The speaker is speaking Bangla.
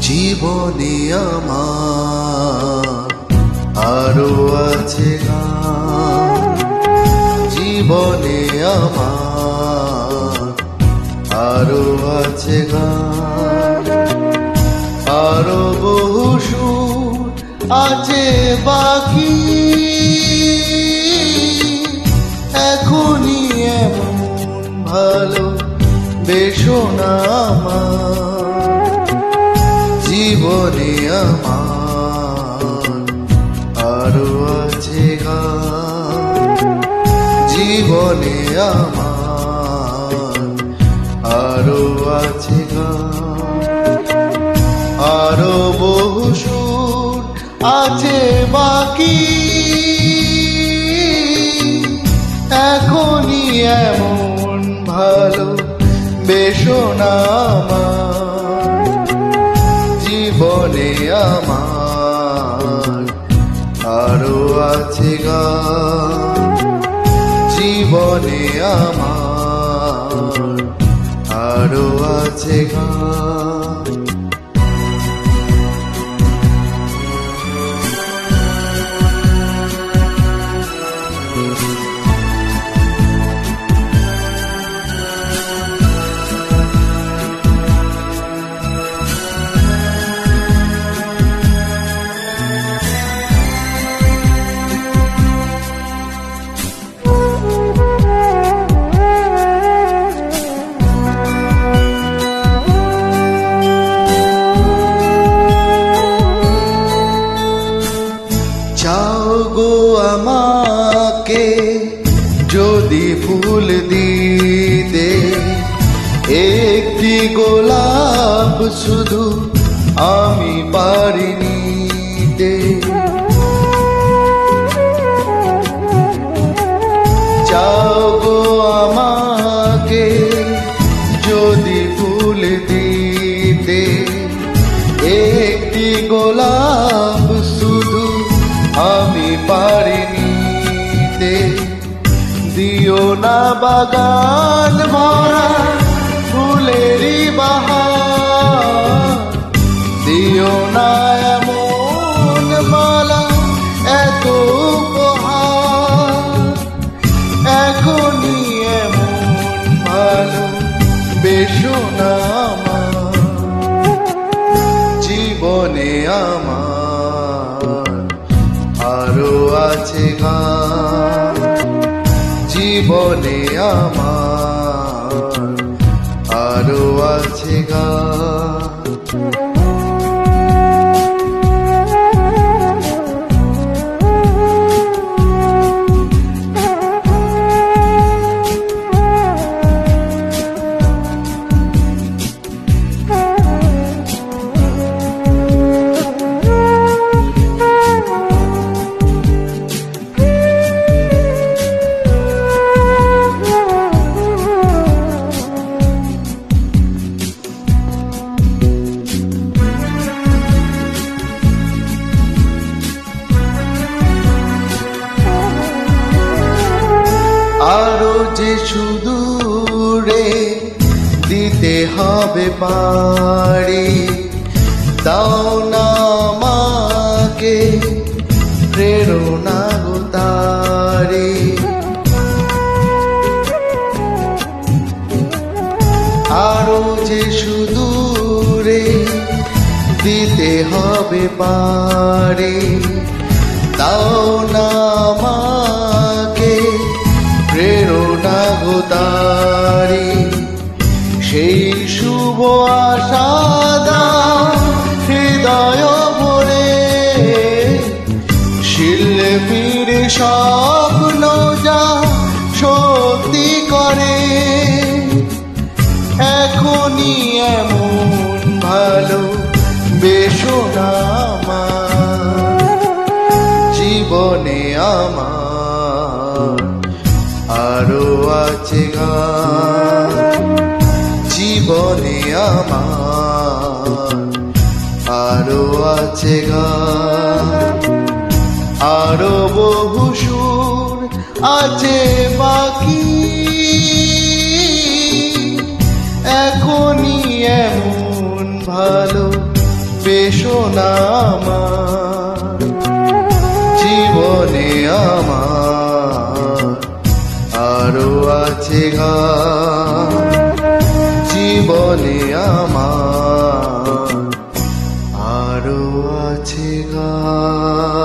জীবনে আমার আরো আছে গান, জীবনে আমার আরো আছে গান, আরো বহু সুর আছে বাকি, এখনই এমন ভালো বেশো না আমার। জীবনে আমার আরো আছে গান, জীবনে আমার আরো আছে গান, আরো বহু সুর আছে বাকি, এখনই এমন ভালো বেশো না আমার। জীবনে আমার আরো আছে গান, জীবনে আমার আরো আছে গান। চাও গো আমাকে যদি ফুল দিতে, একটি গোলাপ শুধু আমি পারিনি নিতে। চাও গো আমাকে যদি ফুল দিতে, একটি গোলাপ শুধু আমি পারিনি নিতে। দিও না বাগান ভরা ফুলেরই বাহার, দিও না এমন মালা এত উপহার, এখনই এমন ভালো বেশো না আমার। জীবনে আমার আরো আছে গান, জীবনে আমার আরো আছে গান। আরো যে সুদূরে দিতে হবে পারি, দাও না আমাকে প্রেরণা গো তারি। আরো যে সুদূরে দিতে হবে পারি, দাও না আমাকে প্রেরণা গো তারি। সেই শুভ আশা দাও হৃদয় ভরে, আরো আছে গান, আরো বহু সুর আছে বাকি, এখনই এমন ভালো বেশো না আমার জীবনে আমার আরো আছে গান, জীবনে আমার আরো আছে গান।